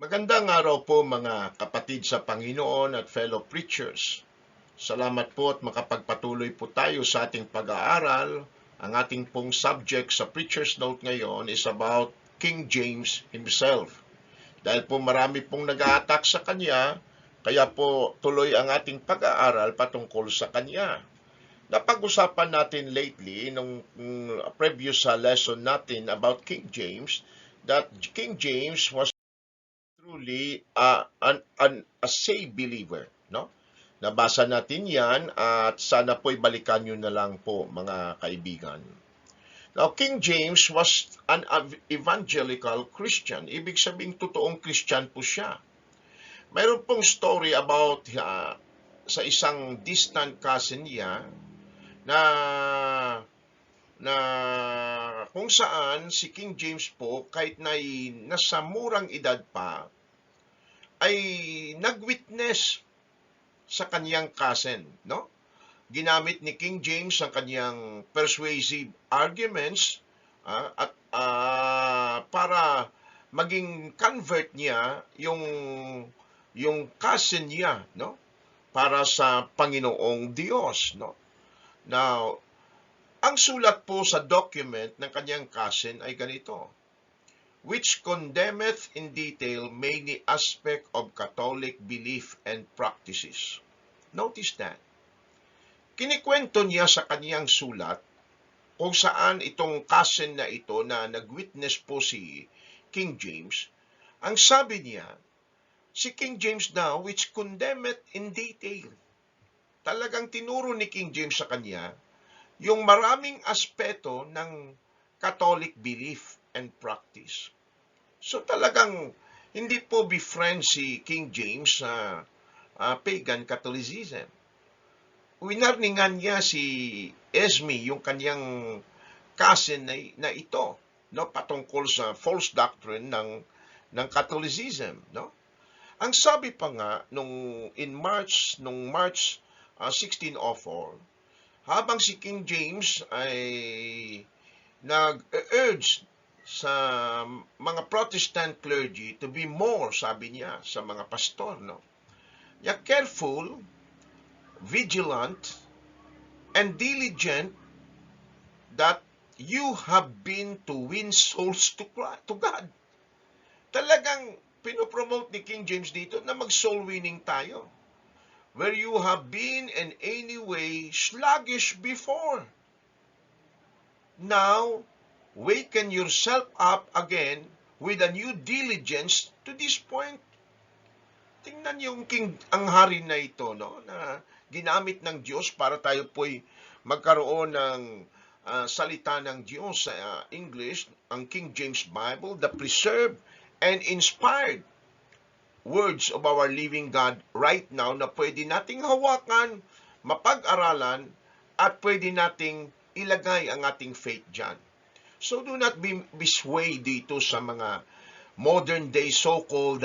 Magandang araw po mga kapatid sa Panginoon at fellow preachers. Salamat po at makapagpatuloy po tayo sa ating pag-aaral. Ang ating pong subject sa Preacher's Note ngayon is about King James himself. Dahil po marami pong nag-a-attack sa kanya, kaya po tuloy ang ating pag-aaral patungkol sa kanya. Napag-usapan natin lately nung previous lesson natin about King James that King James was truly a saved believer, no? Nabasa natin 'yan at sana po'y balikan niyo na lang po mga kaibigan. Now, King James was an evangelical Christian. Ibig sabihin totoong Christian po siya. Mayroon pong story about sa isang distant cousin niya na na kung saan si King James po kahit na nasa murang edad pa ay nag-witness sa kaniyang cousin, no? Ginamit ni King James ang kaniyang persuasive arguments at para maging convert niya yung cousin niya, no? Para sa Panginoong Diyos, no? Now, ang sulat po sa document ng kaniyang cousin ay ganito: which condemneth in detail many aspects of Catholic belief and practices. Notice that. Kinikwento niya sa kaniyang sulat kung saan itong cousin na ito na nag-witness po si King James, ang sabi niya, si King James now which condemneth in detail. Talagang tinuro ni King James sa kanya yung maraming aspeto ng Catholic belief and practice. So talagang hindi po befriend si King James sa pagan Catholicism. Winarningan niya si Esme, yung kanyang cousin na ito, no, patungkol sa false doctrine ng Catholicism, no? Ang sabi pa nga nung March 1604, habang si King James ay nag-urge sa mga Protestant clergy to be more, sabi niya, sa mga pastor, no? Yeah, careful, vigilant, and diligent that you have been to win souls to God. Talagang pinopromote ni King James dito na mag-soul winning tayo. Where you have been in any way sluggish before. Now, waken yourself up again with a new diligence to this point. Tingnan yung ang hari na ito, no, na ginamit ng Diyos para tayo po'y magkaroon ng salita ng Diyos sa English, ang King James Bible, the preserved and inspired words of our living God right now na pwede nating hawakan, mapag-aralan, at pwede nating ilagay ang ating faith dyan. So do not be swayed dito sa mga modern day so-called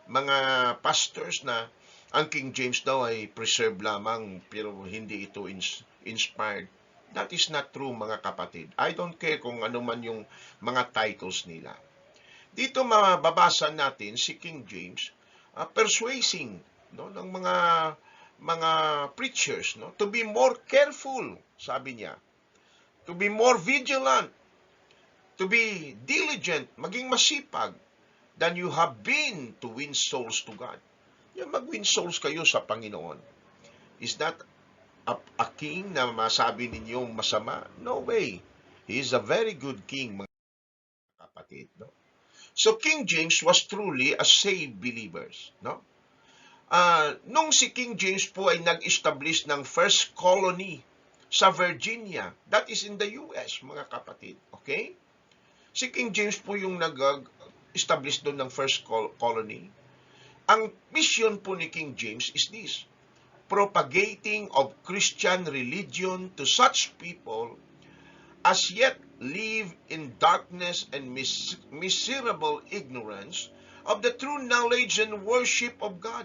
mga pastors na ang King James daw ay preserved lamang pero hindi ito inspired. That is not true, mga kapatid. I don't care kung ano man yung mga titles nila. Dito mababasa natin si King James persuading, no, ng mga preachers, no, to be more careful, sabi niya, to be more vigilant, to be diligent, maging masipag than you have been to win souls to God. Yung mag-win souls kayo sa Panginoon. Is that a king na masabi ninyong masama? No way. He is a very good king, mga kapatid, no? So King James was truly a saved believers, no? Nung si King James po ay nag-establish ng first colony sa Virginia, that is in the US, mga kapatid, okay? Si King James po yung nag-establish doon ng first colony. Ang mission po ni King James is this: propagating of Christian religion to such people as yet live in darkness and miserable ignorance of the true knowledge and worship of God,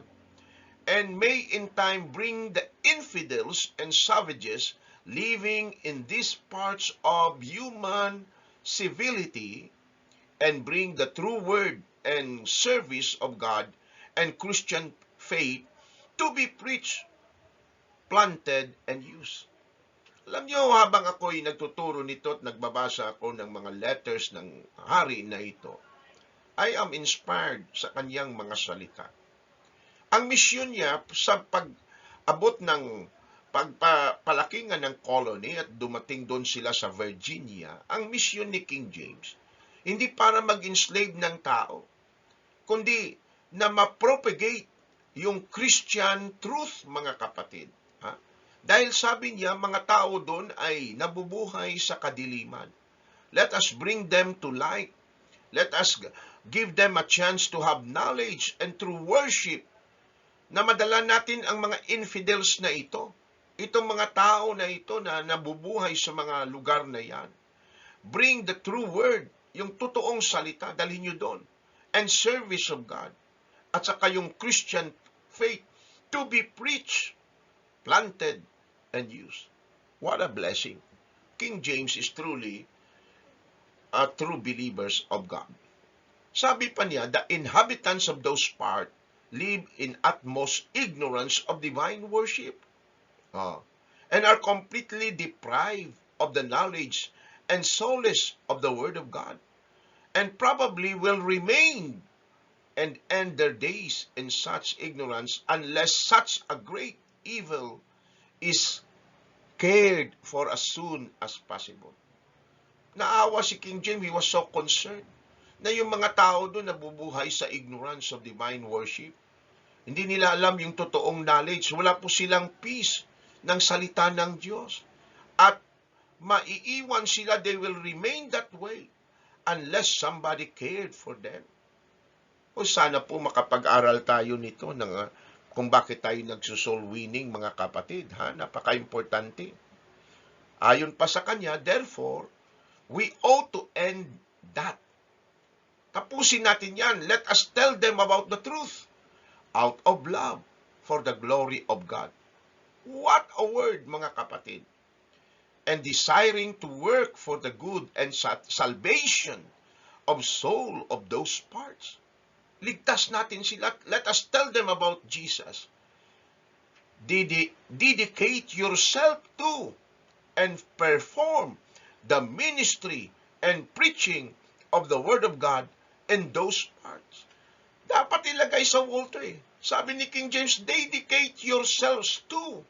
and may in time bring the infidels and savages living in these parts of human civility and bring the true word and service of God and Christian faith to be preached, planted, and used. Alam niyo, habang ako'y nagtuturo nito at nagbabasa ako ng mga letters ng hari na ito, I am inspired sa kanyang mga salita. Ang misyon niya sa pag-abot ng pagpalakingan ng colony at dumating doon sila sa Virginia, ang misyon ni King James, hindi para mag-enslave ng tao, kundi na ma-propagate yung Christian truth, mga kapatid. Ha? Dahil sabi niya, mga tao doon ay nabubuhay sa kadiliman. Let us bring them to light. Let us give them a chance to have knowledge and through worship na madala natin ang mga infidels na ito. Itong mga tao na ito na nabubuhay sa mga lugar na yan. Bring the true word, yung totoong salita, dalhin nyo doon. And service of God. At saka yung Christian faith to be preached, planted, and used. What a blessing. King James is truly a true believers of God. Sabi pa niya, the inhabitants of those parts live in utmost ignorance of divine worship. And are completely deprived of the knowledge and solace of the Word of God, and probably will remain and end their days in such ignorance unless such a great evil is cared for as soon as possible. Naawa si King James, he was so concerned na yung mga tao doon nabubuhay sa ignorance of divine worship. Hindi nila alam yung totoong knowledge. Wala po silang peace ng salita ng Diyos. At maiiwan sila, they will remain that way unless somebody cared for them. O sana po makapag-aral tayo nito ng kung bakit tayo nagsusoul winning, mga kapatid. Napaka-importante. Ayon pa sa kanya, therefore, we ought to end that. Tapusin natin yan. Let us tell them about the truth out of love for the glory of God. What a word, mga kapatid. And desiring to work for the good and salvation of soul of those parts. Ligtas natin sila. Let us tell them about Jesus. Dedicate yourself to and perform the ministry and preaching of the Word of God in those parts. Dapat ilagay sa Walter. Sabi ni King James, dedicate yourselves to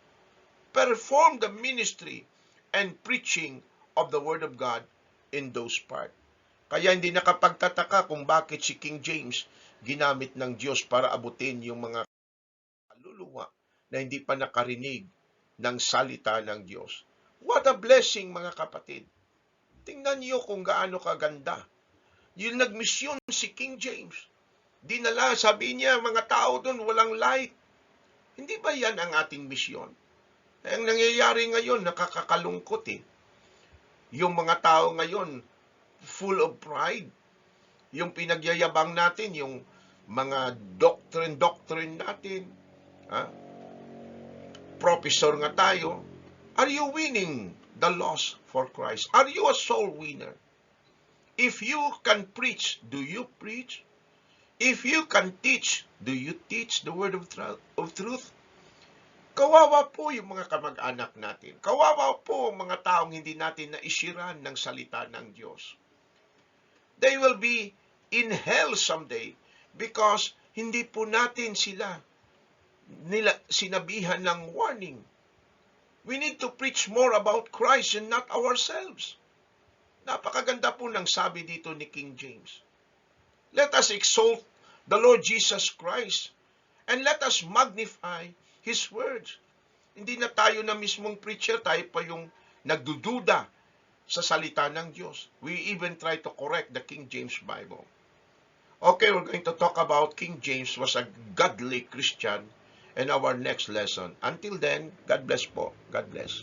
perform the ministry and preaching of the Word of God in those parts. Kaya hindi nakapagtataka kung bakit si King James ginamit ng Diyos para abutin yung mga kaluluwa na hindi pa nakarinig ng salita ng Diyos. What a blessing, mga kapatid. Tingnan niyo kung gaano kaganda. Yung nagmisyon si King James. Dinala, sabi niya, mga tao doon walang light. Hindi ba yan ang ating misyon? Ang nangyayari ngayon, nakakakalungkot eh. Yung mga tao ngayon, full of pride. Yung pinagyayabang natin, yung mga doctrine natin. Professor nga tayo. Are you winning the lost for Christ? Are you a soul winner? If you can preach, do you preach? If you can teach, do you teach the word of truth? Kawawa po yung mga kamag-anak natin. Kawawa po ang mga taong hindi natin naisiran ng salita ng Diyos. They will be in hell someday because hindi po natin sila sinabihan ng warning. We need to preach more about Christ and not ourselves. Napakaganda po ng sabi dito ni King James. Let us exalt the Lord Jesus Christ and let us magnify His words. Hindi na tayo na mismong preacher, tayo pa yung nagdududa sa salita ng Diyos. We even try to correct the King James Bible. Okay, we're going to talk about King James was a godly Christian in our next lesson. Until then, God bless po. God bless.